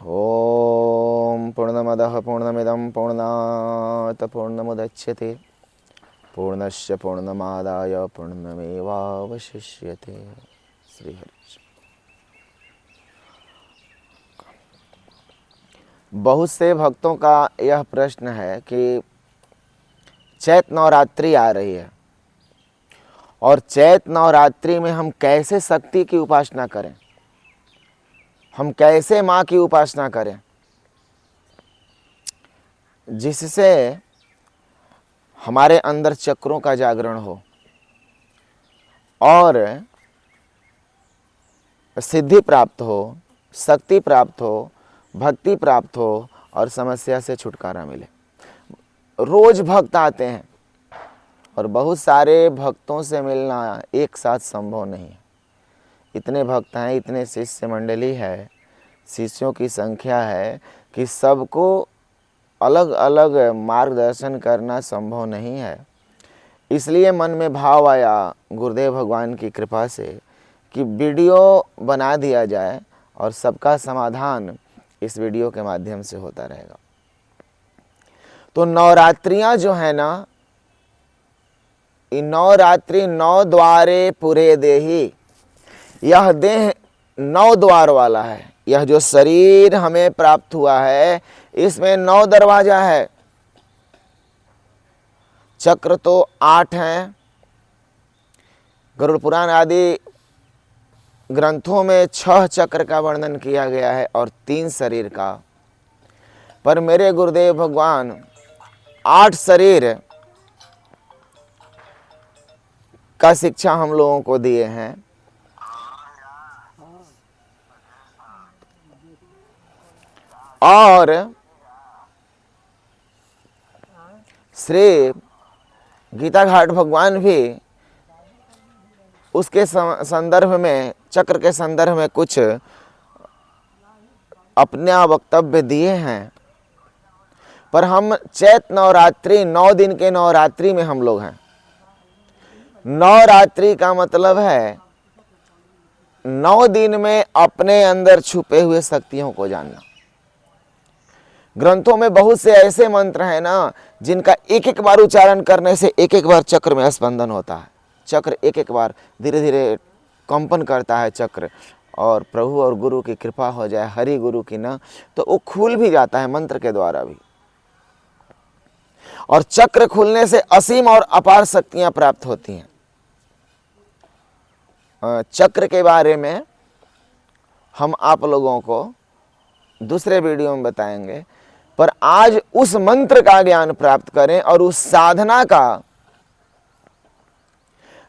ॐ पूर्णमदः पूर्णमिदं पूर्णात् पूर्णमुदच्यते पूर्णस्य पूर्णमादाय पूर्णमेवावशिष्यते। श्री हरि। बहुत से भक्तों का यह प्रश्न है कि चैत नवरात्रि आ रही है और चैत नवरात्रि में हम कैसे शक्ति की उपासना करें, हम कैसे माँ की उपासना करें जिससे हमारे अंदर चक्रों का जागरण हो और सिद्धि प्राप्त हो, शक्ति प्राप्त हो, भक्ति प्राप्त हो और समस्या से छुटकारा मिले। रोज भक्त आते हैं और बहुत सारे भक्तों से मिलना एक साथ संभव नहीं है। इतने भक्त हैं, इतने शिष्य मंडली है, शिष्यों की संख्या है कि सबको अलग अलग मार्गदर्शन करना संभव नहीं है। इसलिए मन में भाव आया गुरुदेव भगवान की कृपा से कि वीडियो बना दिया जाए और सबका समाधान इस वीडियो के माध्यम से होता रहेगा। तो नवरात्रियां जो है ना, नवरात्रि 9 द्वारे पुरे देही, यह देह 9 द्वार वाला है। यह जो शरीर हमें प्राप्त हुआ है इसमें 9 दरवाजा है। चक्र तो 8 हैं, गरुड़ पुराण आदि ग्रंथों में 6 चक्र का वर्णन किया गया है और 3 शरीर का, पर मेरे गुरुदेव भगवान 8 शरीर का शिक्षा हम लोगों को दिए हैं। और श्री गीता घाट भगवान भी उसके संदर्भ में, चक्र के संदर्भ में कुछ अपना वक्तव्य दिए हैं। पर हम चैत नवरात्रि 9 दिन के नवरात्रि में हम लोग हैं। नवरात्रि का मतलब है 9 दिन में अपने अंदर छुपे हुए शक्तियों को जानना। ग्रंथों में बहुत से ऐसे मंत्र हैं ना जिनका एक एक बार उच्चारण करने से एक एक बार चक्र में स्पंदन होता है। चक्र एक एक बार धीरे धीरे कंपन करता है चक्र, और प्रभु और गुरु की कृपा हो जाए, हरि गुरु की ना, तो वो खुल भी जाता है मंत्र के द्वारा भी। और चक्र खुलने से असीम और अपार शक्तियां प्राप्त होती हैं। चक्र के बारे में हम आप लोगों को दूसरे वीडियो में बताएंगे, पर आज उस मंत्र का ज्ञान प्राप्त करें और उस साधना का,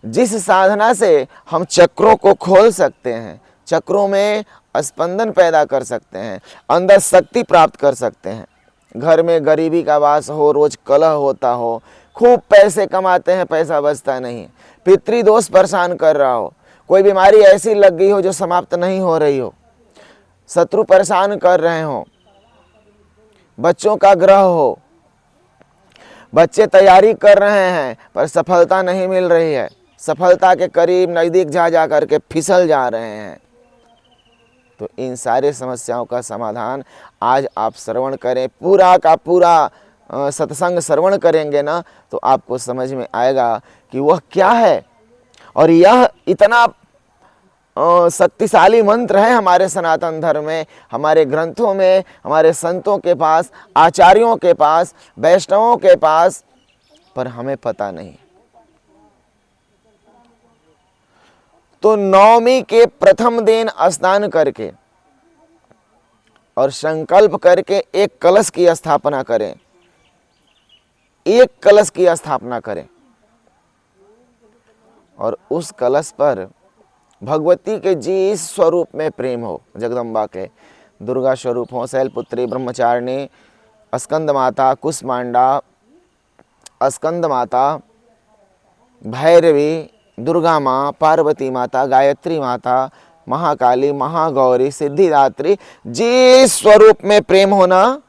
जिस साधना से हम चक्रों को खोल सकते हैं, चक्रों में स्पंदन पैदा कर सकते हैं, अंदर शक्ति प्राप्त कर सकते हैं। घर में गरीबी का वास हो, रोज कलह होता हो, खूब पैसे कमाते हैं, पैसा बचता नहीं, पितृदोष परेशान कर रहा हो, कोई बीमारी ऐसी लग गई हो जो समाप्त नहीं हो रही हो, शत्रु परेशान कर रहे हो, बच्चों का ग्रह हो, बच्चे तैयारी कर रहे हैं पर सफलता नहीं मिल रही है, सफलता के करीब नज़दीक जा करके फिसल जा रहे हैं, तो इन सारे समस्याओं का समाधान आज आप श्रवण करें। पूरा का पूरा सत्संग श्रवण करेंगे ना तो आपको समझ में आएगा कि वह क्या है। और यह इतना शक्तिशाली मंत्र है हमारे सनातन धर्म में, हमारे ग्रंथों में, हमारे संतों के पास, आचार्यों के पास, वैष्णवों के पास, पर हमें पता नहीं। तो नवमी के प्रथम दिन स्नान करके और संकल्प करके एक कलश की स्थापना करें, एक कलश की स्थापना करें और उस कलश पर भगवती के जिस स्वरूप में प्रेम हो, जगदम्बा के, दुर्गा स्वरूप हो, शैलपुत्री, ब्रह्मचारिणी, स्कंद माता, कुष्मांडा, स्कंद माता, भैरवी, दुर्गा माँ, पार्वती माता, गायत्री माता, महाकाली, महागौरी, सिद्धिदात्री, जिस स्वरूप में प्रेम होना,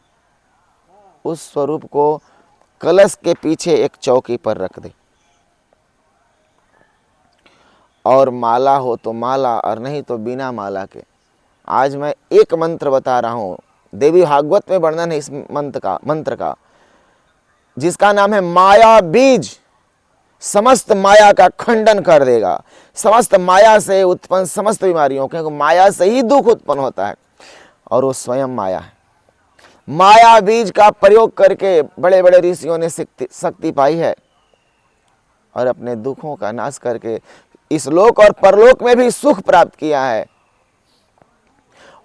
उस स्वरूप को कलश के पीछे एक चौकी पर रख दे। और माला हो तो माला, और नहीं तो बिना माला के। आज मैं एक मंत्र बता रहा हूँ देवी भागवत में वर्णन है इस मंत्र का, जिसका नाम है माया बीज। समस्त माया का खंडन कर देगा, समस्त माया से उत्पन्न समस्त बीमारियों, क्योंकि माया से ही दुख उत्पन्न होता है और वो स्वयं माया है। माया बीज का प्रयोग करके बड़े बड़े ऋषियों ने शक्ति पाई है और अपने दुखों का नाश करके इस लोक और परलोक में भी सुख प्राप्त किया है।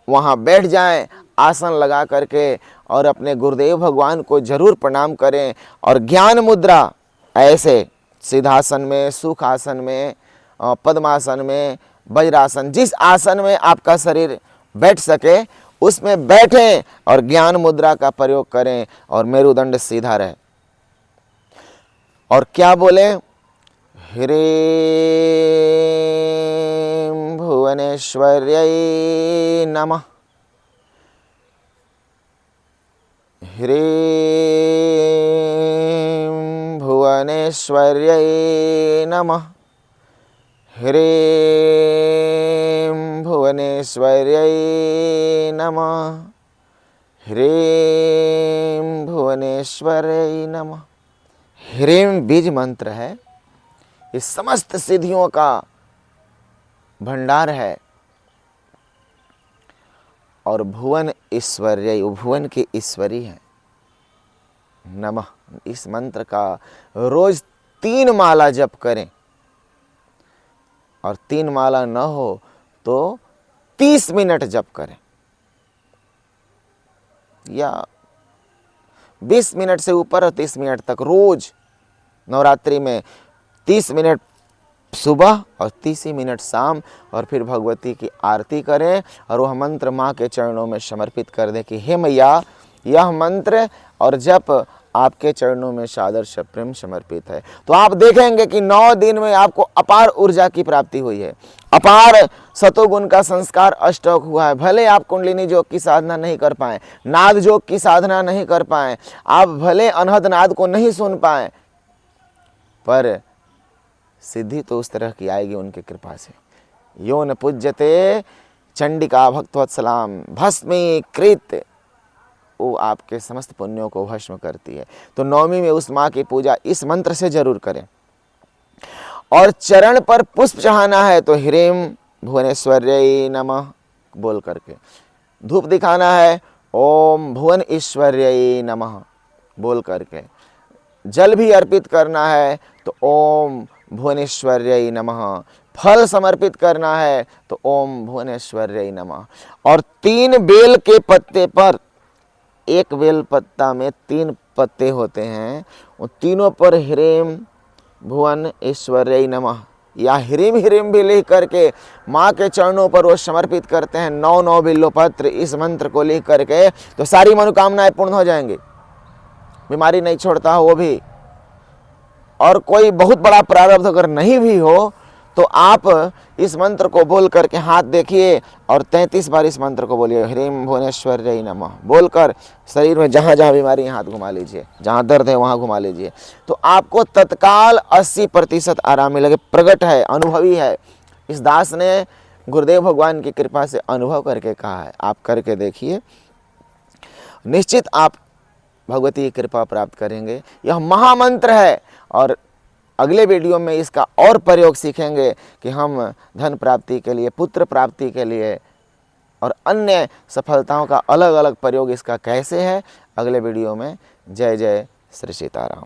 वहां बैठ जाएं आसन लगा करके और अपने गुरुदेव भगवान को जरूर प्रणाम करें और ज्ञान मुद्रा ऐसे सिद्धासन में, सुखासन में, पद्मासन में, वज्रासन, जिस आसन में आपका शरीर बैठ सके उसमें बैठें और ज्ञान मुद्रा का प्रयोग करें और मेरुदंड सीधा रहे। और क्या बोले? ह्रीं भुवनेश्वर्यै नमः, ह्रीं भुवनेश्वर्यै नमः, ह्रीं भुवनेश्वर्यै नमः, ह्रीं भुवनेश्वर्यै नमः। ह्रीं बीज मंत्र है, ये समस्त सिद्धियों का भंडार है। और भुवन ईश्वर्य, भुवन की ईश्वरी है। नमः, इस मंत्र का रोज 3 माला जप करें और 3 माला न हो तो 30 मिनट जप करें या 20 मिनट से ऊपर और 30 मिनट तक रोज नवरात्रि में 30 मिनट सुबह और 30 मिनट शाम, और फिर भगवती की आरती करें और वह मंत्र माँ के चरणों में समर्पित कर दें कि हे मैया, यह मंत्र और जप आपके चरणों में सादर से प्रेम समर्पित है। तो आप देखेंगे कि 9 दिन में आपको अपार ऊर्जा की प्राप्ति हुई है, अपार सतोगुण का संस्कार अष्टक हुआ है। भले आप कुंडलिनी योग की साधना नहीं कर पाए, नाद योग की साधना नहीं कर पाए, आप भले अनहद नाद को नहीं सुन पाए, पर सिद्धि तो उस तरह की आएगी उनकी कृपा से। यो न पूज्यते चंडिका भक्तवत्सलाम भस्मीकृत, वो आपके समस्त पुण्यों को भस्म करती है। तो नवमी में उस माँ की पूजा इस मंत्र से जरूर करें। और चरण पर पुष्प चढ़ाना है तो ह्रीं भुवनेश्वर्यै नमः बोल करके, धूप दिखाना है ओम भुवन ईश्वर्यै नमः बोल करके, जल भी अर्पित करना है तो ओम भुवनेश्वर्यै नमः, फल समर्पित करना है तो ओम भुवनेश्वर्यै नमः। और 3 बेल के पत्ते पर, एक बेल पत्ता में 3 पत्ते होते हैं, उन तीनों पर ह्रीं भुवन ईश्वर्यै नमः या ह्रीं ह्रीं भी लिख करके माँ के चरणों पर वो समर्पित करते हैं। 9 बिल्वपत्र इस मंत्र को लिख करके, तो सारी मनोकामनाएं पूर्ण हो जाएंगी। बीमारी नहीं छोड़ता हो वो भी, और कोई बहुत बड़ा प्रारब्ध अगर नहीं भी हो तो आप इस मंत्र को बोल करके हाथ देखिए और 33 बार इस मंत्र को बोलिए, ह्रीं भुवनेश्वर्यै नमः बोलकर शरीर में जहाँ जहाँ बीमारी हाथ घुमा लीजिए, जहाँ दर्द है वहाँ घुमा लीजिए, तो आपको तत्काल 80% आराम मिलेगा। प्रगट है, अनुभवी है। इस दास ने गुरुदेव भगवान की कृपा से अनुभव करके कहा है, आप करके देखिए, निश्चित आप भगवती की कृपा प्राप्त करेंगे। यह महामंत्र है और अगले वीडियो में इसका और प्रयोग सीखेंगे कि हम धन प्राप्ति के लिए, पुत्र प्राप्ति के लिए और अन्य सफलताओं का अलग अलग प्रयोग इसका कैसे है। अगले वीडियो में। जय जय श्री सीताराम।